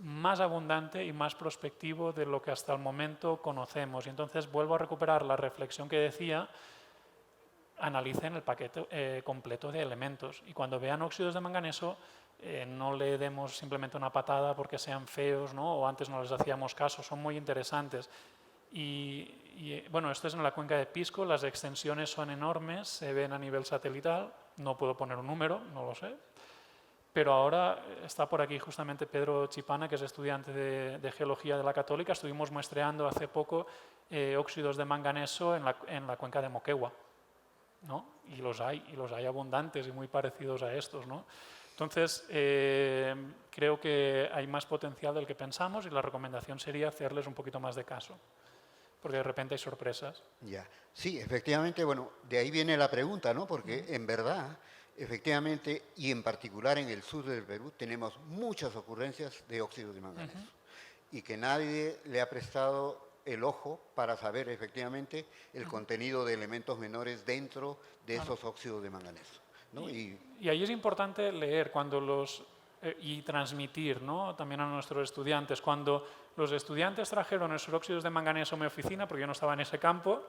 más abundante y más prospectivo de lo que hasta el momento conocemos. Y entonces vuelvo a recuperar la reflexión que decía. analicen el paquete completo de elementos. Y cuando vean óxidos de manganeso, no le demos simplemente una patada porque sean feos, ¿no? O antes no les hacíamos caso, son muy interesantes. Bueno, esto es en la cuenca de Pisco, las extensiones son enormes, se ven a nivel satelital, no puedo poner un número, no lo sé, pero ahora está por aquí justamente Pedro Chipana, que es estudiante de Geología de la Católica. Estuvimos muestreando hace poco óxidos de manganeso en la cuenca de Moquegua, ¿no? Y los hay abundantes y muy parecidos a estos, ¿no? Entonces, creo que hay más potencial del que pensamos y la recomendación sería hacerles un poquito más de caso, porque de repente hay sorpresas. Ya. Sí, efectivamente, bueno, de ahí viene la pregunta, ¿no? Porque en verdad, efectivamente, y en particular en el sur del Perú, tenemos muchas ocurrencias de óxidos de manganeso y que nadie le ha prestado el ojo para saber efectivamente el contenido de elementos menores dentro de esos óxidos de manganeso, ¿no? Y ahí es importante leer y transmitir, ¿no? También a nuestros estudiantes. Cuando los estudiantes trajeron esos óxidos de manganeso a mi oficina, porque yo no estaba en ese campo,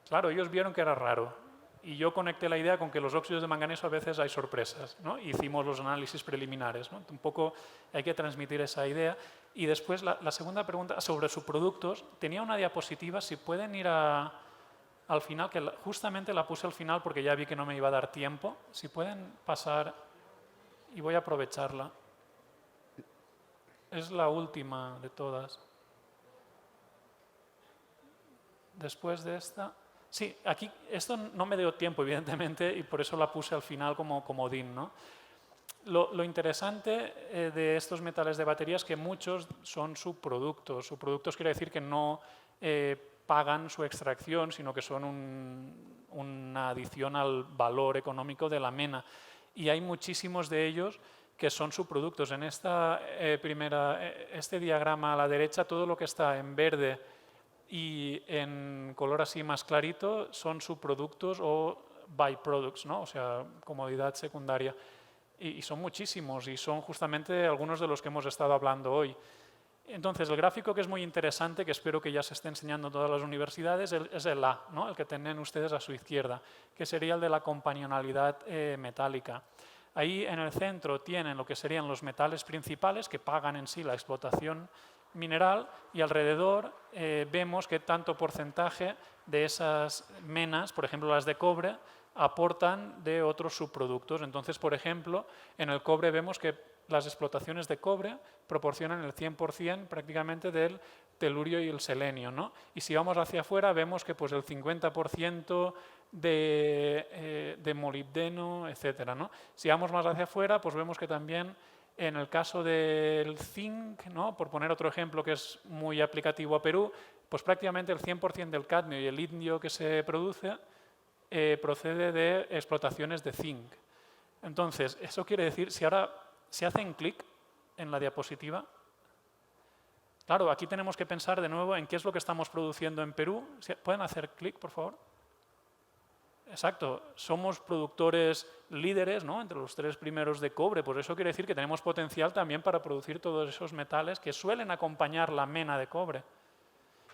claro, ellos vieron que era raro. Y yo conecté la idea con que los óxidos de manganeso a veces hay sorpresas, ¿no? Hicimos los análisis preliminares, ¿no? Un poco hay que transmitir esa idea. Y después la segunda pregunta sobre sus productos, tenía una diapositiva, si pueden ir al final, que justamente la puse al final porque ya vi que no me iba a dar tiempo. Si pueden pasar, y voy a aprovecharla. Es la última de todas. Después de esta... Sí, aquí esto no me dio tiempo, evidentemente, y por eso la puse al final como comodín, ¿no? Lo interesante de estos metales de batería es que muchos son subproductos. Subproductos quiere decir que no pagan su extracción, sino que son una adición al valor económico de la mena. Y hay muchísimos de ellos que son subproductos. En este diagrama a la derecha, todo lo que está en verde y en color así más clarito son subproductos o byproducts, ¿no? O sea, comodidad secundaria. Y son muchísimos y son justamente algunos de los que hemos estado hablando hoy. Entonces, el gráfico que es muy interesante, que espero que ya se esté enseñando en todas las universidades, es el A, ¿no? El que tienen ustedes a su izquierda, que sería el de la compañonalidad metálica. Ahí en el centro tienen lo que serían los metales principales que pagan en sí la explotación mineral y alrededor vemos que tanto porcentaje de esas menas, por ejemplo las de cobre, aportan de otros subproductos. Entonces, por ejemplo, en el cobre vemos que las explotaciones de cobre proporcionan el 100% prácticamente del telurio y el selenio, ¿no? Y si vamos hacia afuera vemos que pues, el 50% de molibdeno, etcétera, ¿no? Si vamos más hacia afuera, pues vemos que también en el caso del zinc, ¿no? Por poner otro ejemplo que es muy aplicativo a Perú, pues prácticamente el 100% del cadmio y el indio que se produce procede de explotaciones de zinc. Entonces, eso quiere decir, si ahora se hacen clic en la diapositiva, claro, aquí tenemos que pensar de nuevo en qué es lo que estamos produciendo en Perú. ¿Pueden hacer clic, por favor? Exacto, somos productores líderes, ¿no? Entre los 3 primeros de cobre, por eso quiere decir que tenemos potencial también para producir todos esos metales que suelen acompañar la mena de cobre.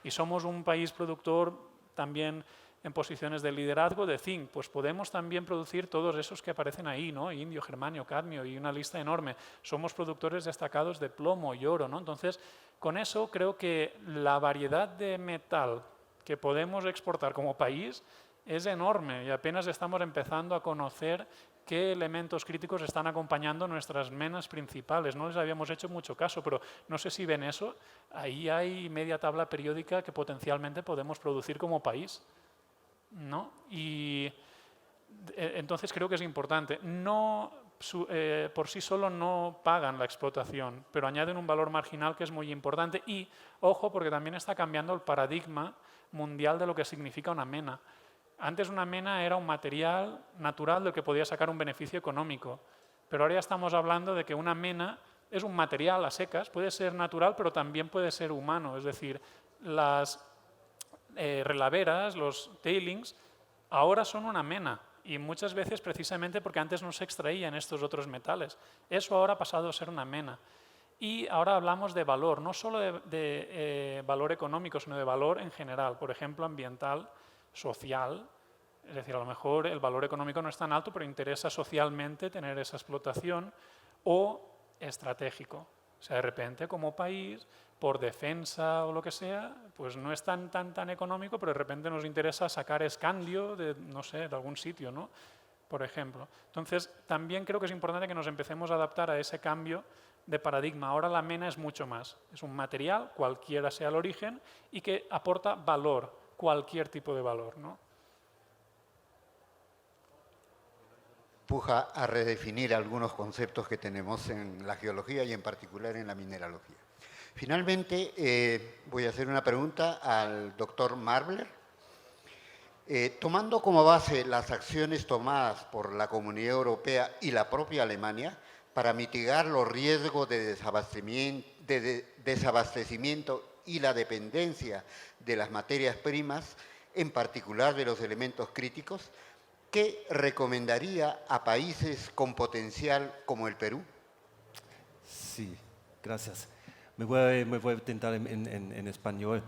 Y somos un país productor también en posiciones de liderazgo de zinc, pues podemos también producir todos esos que aparecen ahí, ¿no? Indio, germanio, cadmio y una lista enorme. Somos productores destacados de plomo y oro, ¿no? Entonces, con eso creo que la variedad de metal que podemos exportar como país es enorme y apenas estamos empezando a conocer qué elementos críticos están acompañando nuestras menas principales. No les habíamos hecho mucho caso, pero no sé si ven eso. Ahí hay media tabla periódica que potencialmente podemos producir como país, ¿no? Y entonces creo que es importante. Por sí solo no pagan la explotación, pero añaden un valor marginal que es muy importante. Y, ojo, porque también está cambiando el paradigma mundial de lo que significa una mena. Antes una mena era un material natural del que podía sacar un beneficio económico, pero ahora ya estamos hablando de que una mena es un material a secas, puede ser natural, pero también puede ser humano. Es decir, las relaveras, los tailings, ahora son una mena y muchas veces precisamente porque antes no se extraían estos otros metales. Eso ahora ha pasado a ser una mena. Y ahora hablamos de valor, no solo de valor económico, sino de valor en general, por ejemplo, ambiental, social, Es decir, a lo mejor el valor económico no es tan alto, pero interesa socialmente tener esa explotación, o estratégico. O sea, de repente, como país, por defensa o lo que sea, pues no es tan económico, pero de repente nos interesa sacar escandio de, no sé, de algún sitio, ¿no? Por ejemplo. Entonces, también creo que es importante que nos empecemos a adaptar a ese cambio de paradigma. Ahora la mena es mucho más. Es un material, cualquiera sea el origen, y que aporta valor, cualquier tipo de valor, ¿no? Empuja a redefinir algunos conceptos que tenemos en la geología y en particular en la mineralogía. Finalmente, voy a hacer una pregunta al doctor Marbler. Tomando como base las acciones tomadas por la Comunidad Europea y la propia Alemania para mitigar los riesgos de desabastecimiento y la dependencia de las materias primas, en particular de los elementos críticos, ¿qué recomendaría a países con potencial como el Perú? Sí, gracias. Me voy a intentar en español.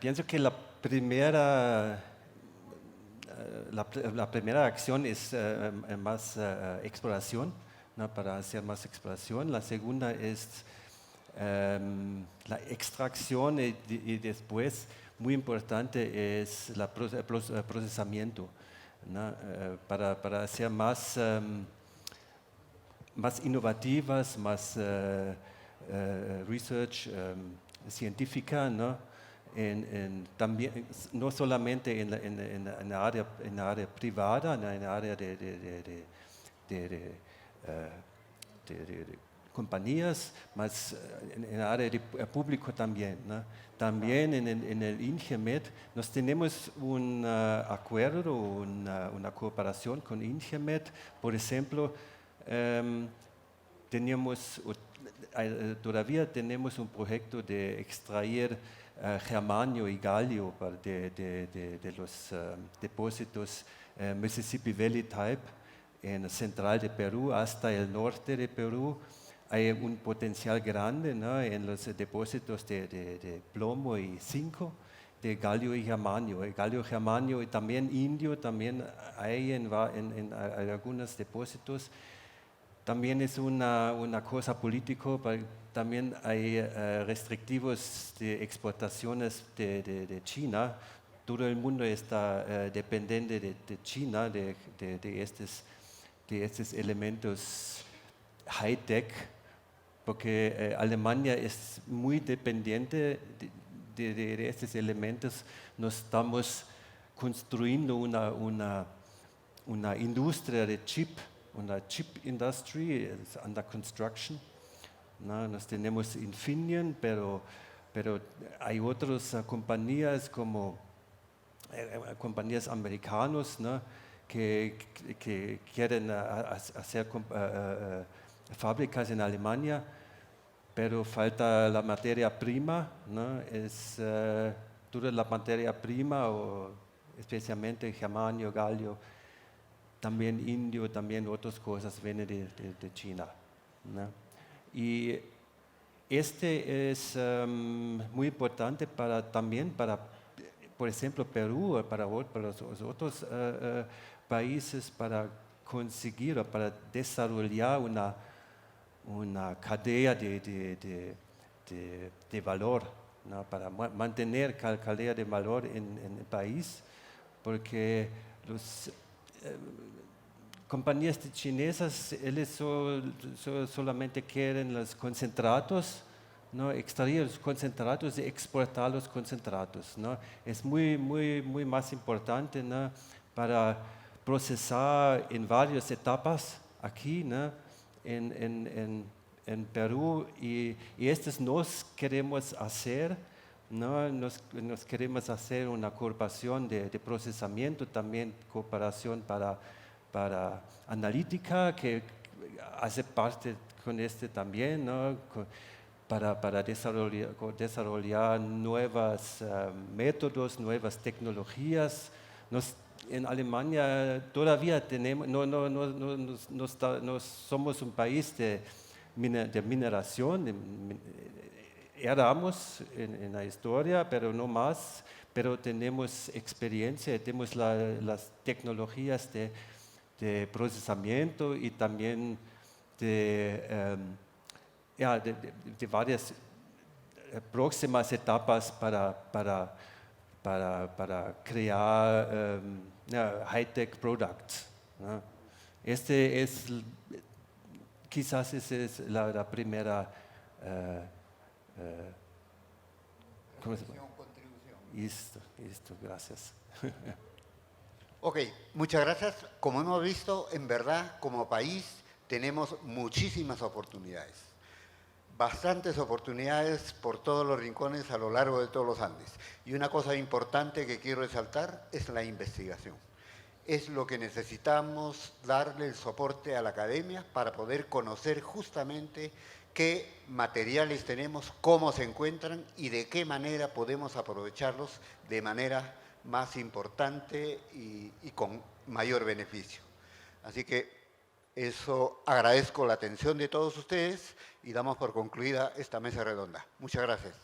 Pienso que la primera acción es más exploración, ¿no? Para hacer más exploración. La segunda es la extracción y después, muy importante, es el procesamiento, ¿no? Para hacer más innovativas, más research científica, ¿no? También, no solamente en la área privada, en la área de compañías, mas en el área de público también, ¿no? También en el INGEMED nos tenemos un acuerdo, una cooperación con INGEMED. Por ejemplo, todavía tenemos un proyecto de extraer germanio y galio de los depósitos Mississippi Valley Type en el central de Perú hasta el norte de Perú. Hay un potencial grande, ¿no? En los depósitos de plomo y zinco, de galio y germanio. El galio, germanio y también indio, también hay en algunos depósitos. También es una cosa política, también hay restrictivos de exportaciones de China. Todo el mundo está dependiente de China, de estos elementos high-tech, porque Alemania es muy dependiente de estos elementos. Nos estamos construyendo una industria de chip. Una chip industry is under construction. ¿No? Nos tenemos Infineon, pero hay otras compañías como compañías americanas, ¿no? que quieren hacer fábricas en Alemania, pero falta la materia prima, ¿no? Toda la materia prima, o especialmente germanio, galio, también indio, también otras cosas vienen de China, ¿no? Y este es muy importante también para, por ejemplo, Perú, o para los otros países, para conseguir o para desarrollar una cadena de valor, ¿no? Para mantener cadena de valor en el país, porque los compañías chinesas, ellos solamente quieren los concentrados, ¿no? Extraer los concentrados y exportar los concentrados, ¿no? Es muy más importante, ¿no? Para procesar en varias etapas aquí, ¿no? en Perú, y estos nos queremos hacer, ¿no? Nos queremos hacer una cooperación de procesamiento, también cooperación para analítica, que hace parte con también, ¿no? Para desarrollar nuevos métodos, nuevas tecnologías. En Alemania todavía tenemos, no somos un país de mineración, éramos en la historia, pero no más, pero tenemos experiencia, tenemos las tecnologías de procesamiento y también de varias próximas etapas para crear high-tech products, ¿no? Quizás esa es la primera ¿cómo se llama? Listo, gracias. Ok, muchas gracias. Como hemos visto, en verdad, como país, tenemos muchísimas oportunidades. Bastantes oportunidades por todos los rincones a lo largo de todos los Andes. Y una cosa importante que quiero resaltar es la investigación. Es lo que necesitamos darle el soporte a la academia para poder conocer justamente qué materiales tenemos, cómo se encuentran y de qué manera podemos aprovecharlos de manera más importante y con mayor beneficio. Así que eso, agradezco la atención de todos ustedes y damos por concluida esta mesa redonda. Muchas gracias.